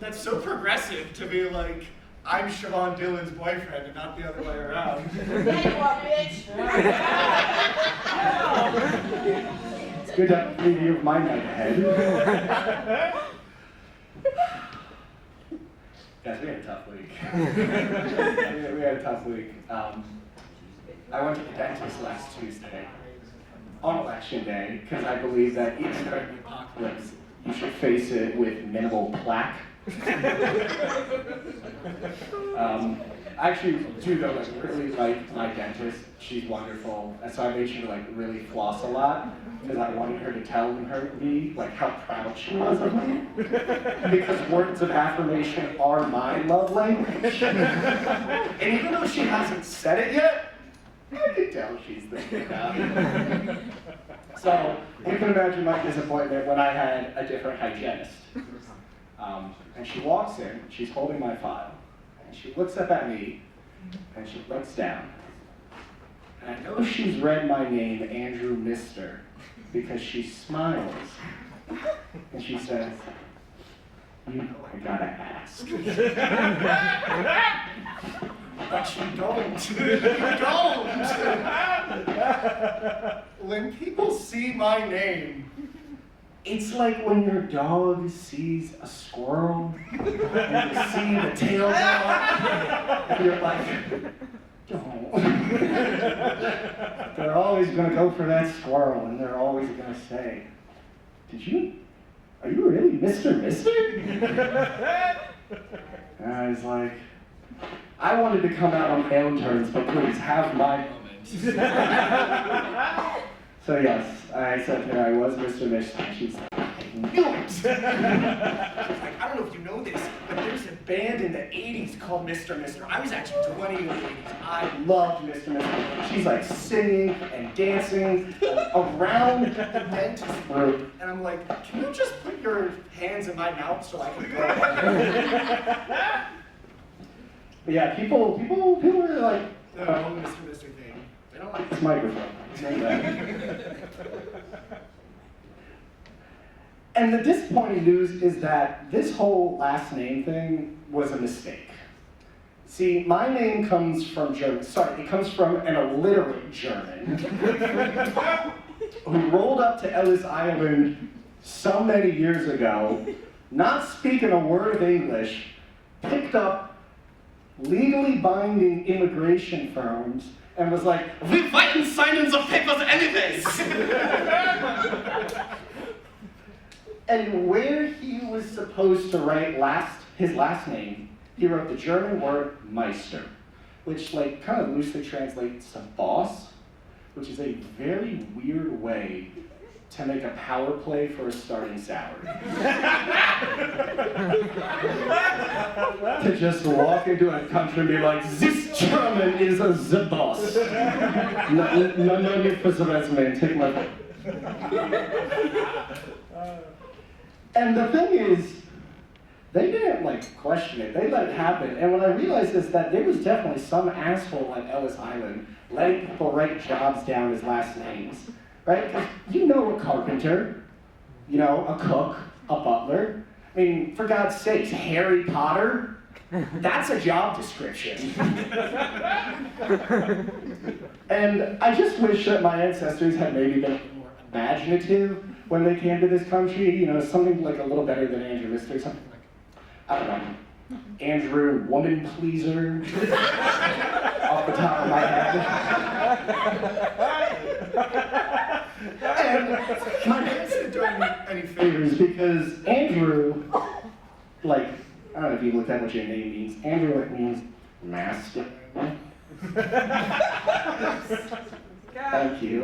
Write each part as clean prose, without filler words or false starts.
That's so progressive to be like, I'm Siobhan Dillon's boyfriend and not the other way around. There you are, bitch! It's good to have a preview of my night ahead. Guys, we had a tough week. we had a tough week. I went to the dentist last Tuesday on election day because I believe that even during the apocalypse, you should face it with minimal plaque. I actually do though, like, really like my dentist. She's wonderful, and so I made sure to like really floss a lot because I wanted her to tell me like how proud she was of me. Because words of affirmation are my love language, and even though she hasn't said it yet, I can tell she's thinking about it. So you can imagine my disappointment when I had a different hygienist. And she walks in, she's holding my file, and she looks up at me, and she looks down. And I know she's read my name, Andrew Mister, because she smiles. And she says, "You know I gotta ask." But you don't. You don't. When people see my name, it's like when your dog sees a squirrel, and you see the tail go up, and you're like, don't. They're always gonna go for that squirrel, and they're always gonna say, are you really Mr. Mister? And I was like, I wanted to come out on my own terms, but please have my moment. So yes, I said to her I was Mr. Mister, and she's like, I knew it! she's like, I don't know if you know this, but there's a band in the 80s called Mr. Mister. I was actually 20 in the 80s. I loved Mr. Mister. She's like singing and dancing around the dentist room. And I'm like, can you just put your hands in my mouth so I can go? But yeah, people are like, The whole Mr. Mister thing. They don't like this microphone. And the disappointing news is that this whole last name thing was a mistake. See, my name comes from German. Sorry, it comes from an illiterate German who rolled up to Ellis Island so many years ago, not speaking a word of English, picked up legally binding immigration firms and was like, "We fighting signing the papers anyways." And where he was supposed to write his last name, he wrote the German word Meister, which like kind of loosely translates to boss, which is a very weird way to make a power play for a starting salary. To just walk into a country and be like, "This German is the boss." No need for the resume, take my vote. And the thing is, they didn't like question it, they let it happen. And what I realized is that there was definitely some asshole at Ellis Island letting people write jobs down as last names. Right? Because you know a carpenter, you know, a cook, a butler. I mean, for God's sakes, Harry Potter? That's a job description. And I just wish that my ancestors had maybe been more imaginative when they came to this country. You know, something like a little better than Andrew Mister, something like, I don't know, Andrew Woman Pleaser, off the top of my head. And my name's not doing me any favors because Andrew, like, I don't know if you looked at what your name means. Andrew like means masculine. Thank you.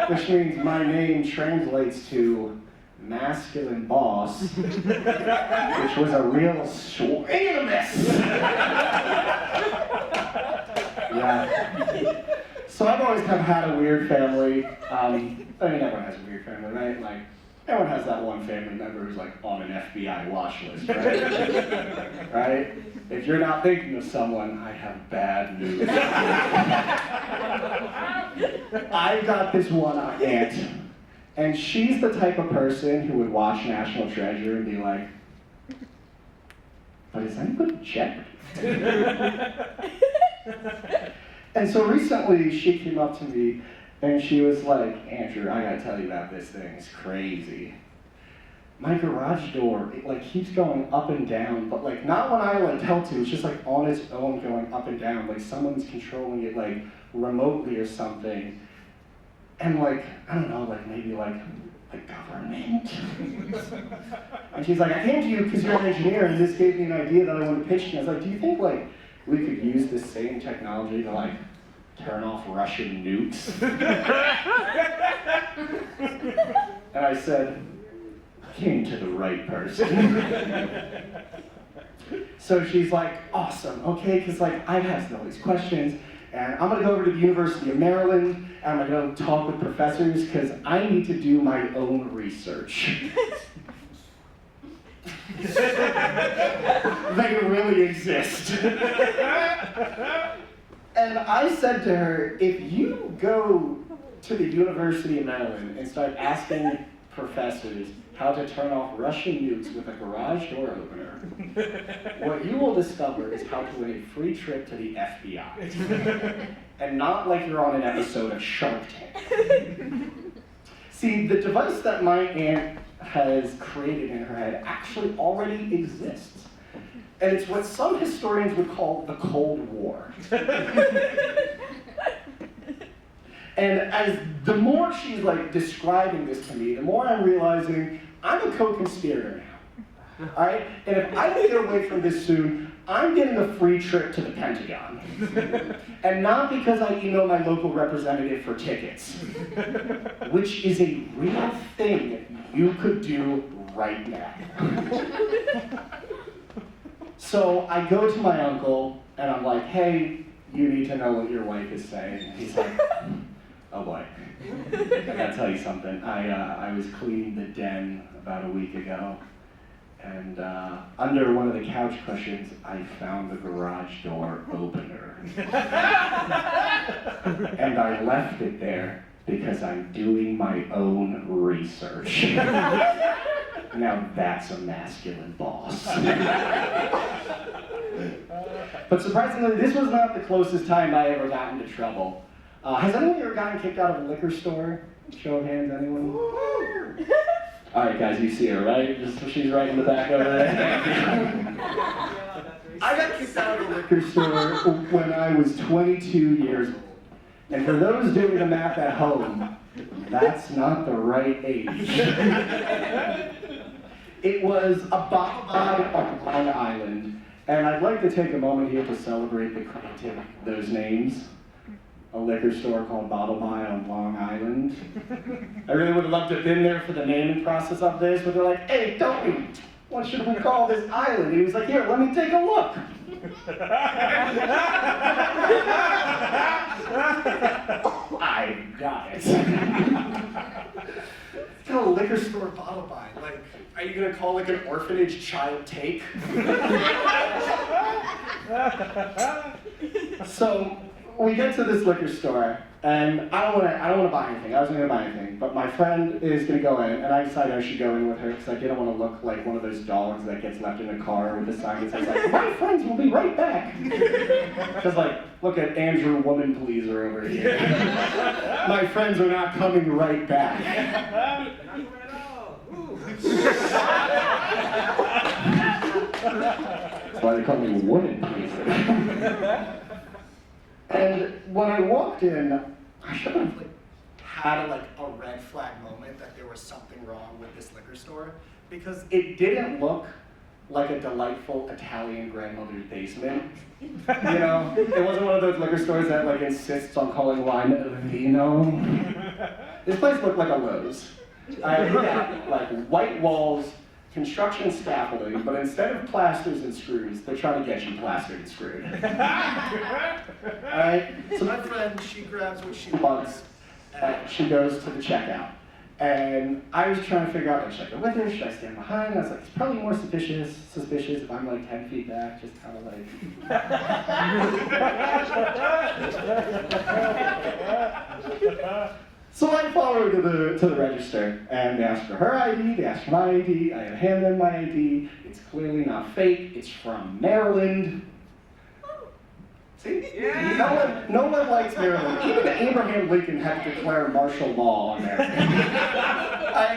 Which means my name translates to masculine boss, which was a real swing and a miss. Yeah. So I've always kind of had a weird family. I mean, everyone has a weird family, right? Like, Everyone has that one family member who's like on an FBI watch list, right? Right? If you're not thinking of someone, I have bad news. I've got this one aunt, and she's the type of person who would watch National Treasure and be like, but is anybody Jeopardy? And so recently she came up to me and she was like, Andrew, I gotta tell you about this thing, it's crazy. My garage door, it like keeps going up and down, but like not when I like tell to, it's just like on its own going up and down, like someone's controlling it like remotely or something. And like, I don't know, like maybe like the government? And she's like, I came to you because you're an engineer and this gave me an idea that I want to pitch to you. I was like, do you think like we could use this same technology to like turn off Russian nukes? And I said, I came to the right person. So she's like, awesome, okay, because like I have all these questions, and I'm gonna go over to the University of Maryland, and I'm gonna go talk with professors, because I need to do my own research. They really exist. And I said to her, if you go to the University of Maryland and start asking professors how to turn off Russian nukes with a garage door opener, what you will discover is how to win a free trip to the FBI. And not like you're on an episode of Shark Tank. See, the device that my aunt has created in her head actually already exists. And it's what some historians would call the Cold War. And as the more she's like describing this to me, the more I'm realizing I'm a co-conspirator now. All right? And if I don't get away from this soon, I'm getting a free trip to the Pentagon. And not because I emailed my local representative for tickets, which is a real thing you could do right now. So I go to my uncle and I'm like, hey, you need to know what your wife is saying. And he's like, oh boy, I gotta tell you something. I was cleaning the den about a week ago, and under one of the couch cushions, I found the garage door opener. And I left it there because I'm doing my own research. Now that's a masculine boss. But surprisingly, this was not the closest time I ever got into trouble. Has anyone ever gotten kicked out of a liquor store? Show of hands, anyone? All right, guys, you see her, right? She's right in the back over there. I got kicked out of a liquor store when I was 22 years old. And for those doing the math at home, that's not the right age. It was a bottle on Long Island, and I'd like to take a moment here to celebrate the creativity of those names. A liquor store called Bottle Buy on Long Island. I really would have loved to have been there for the naming process of this, but they're like, hey, Tony, what should we call this island? He was like, here, let me take a look. I got it. It's called a liquor store Bottle Buy. Like, are you gonna call like an orphanage Child Take? So we get to this liquor store, and I don't wanna buy anything. I wasn't gonna buy anything, but my friend is gonna go in, and I decided I should go in with her because I didn't want to look like one of those dogs that gets left in a car with a sign that says like, my friends will be right back. Because like, look at Andrew Woman Pleaser over here. My friends are not coming right back. That's why they call me Woman Pleaser. And when I walked in, I should have had a red flag moment that there was something wrong with this liquor store, because it didn't look like a delightful Italian grandmother's basement. You know, it wasn't one of those liquor stores that like insists on calling wine vino. This place looked like a Lowe's. I had like white walls, construction scaffolding, but instead of plasters and screws, they're trying to get you plastered and screwed. Alright, so my friend, she grabs what she wants, she goes to the checkout. And I was trying to figure out, like, should I go with her? Should I stand behind? I was like, it's probably more suspicious if I'm like 10 feet back, just kind of like. So I follow her to the register, and they ask for her ID, they ask for my ID, I hand them my ID. It's clearly not fake, it's from Maryland. See? Yeah. No one likes Maryland. Even Abraham Lincoln had to declare martial law on Maryland.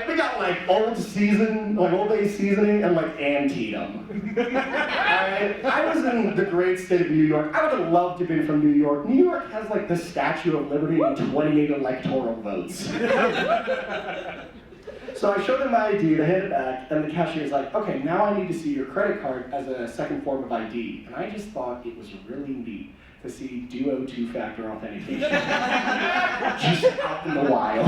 We got like Old Bay seasoning and like Antietam. I was in the great state of New York. I would have loved to have been from New York. New York has like the Statue of Liberty and 28 electoral votes. So I showed them my ID, they hand it back, and the cashier's like, okay, now I need to see your credit card as a second form of ID. And I just thought it was really neat to see duo two-factor authentication just out in the wild.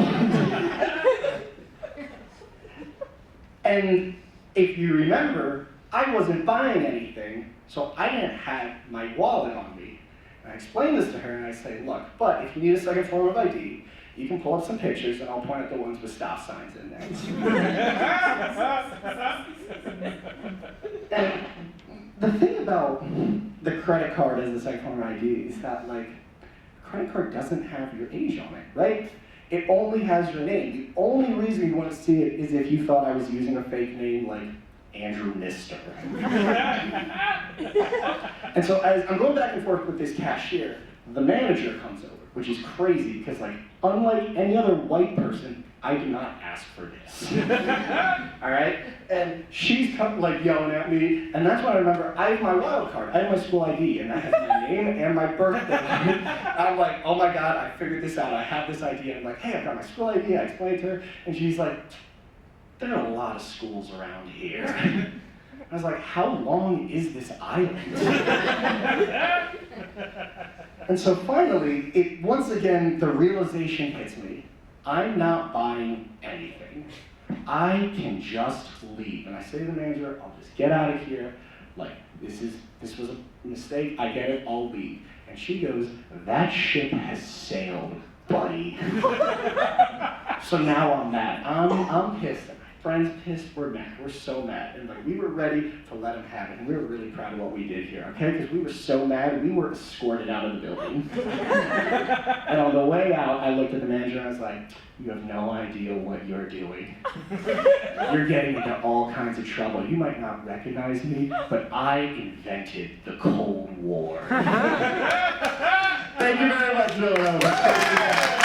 And if you remember, I wasn't buying anything, so I didn't have my wallet on me. And I explained this to her, and I say, look, but if you need a second form of ID, you can pull up some pictures, and I'll point at the ones with stop signs in there. And the thing about the credit card as a second form of ID is that, like, the credit card doesn't have your age on it, right? It only has your name. The only reason you want to see it is if you thought I was using a fake name, like Andrew Mister. And so as I'm going back and forth with this cashier, the manager comes over, which is crazy because, like, unlike any other white person, I do not ask for this. All right? And she's like yelling at me, and that's when I remember I have my wild card, I have my school ID, and that has my name and my birthday. I'm like, oh my God, I figured this out. I have this ID. And I'm like, hey, I've got my school ID. I explained to her, and she's like, there are a lot of schools around here. I was like, how long is this island? And so finally, once again, the realization hits me. I'm not buying anything. I can just leave. And I say to the manager, I'll just get out of here. Like, this was a mistake. I get it, I'll leave. And she goes, that ship has sailed, buddy. So now I'm mad. I'm pissed. My friend's pissed, we're mad. We're so mad. And like, we were ready to let him have it. And we were really proud of what we did here, okay? Because we were so mad, we were escorted out of the building. And on the way out, I looked at the manager and I was like, you have no idea what you're doing. You're getting into all kinds of trouble. You might not recognize me, but I invented the Cold War. Thank you very much, Villanova.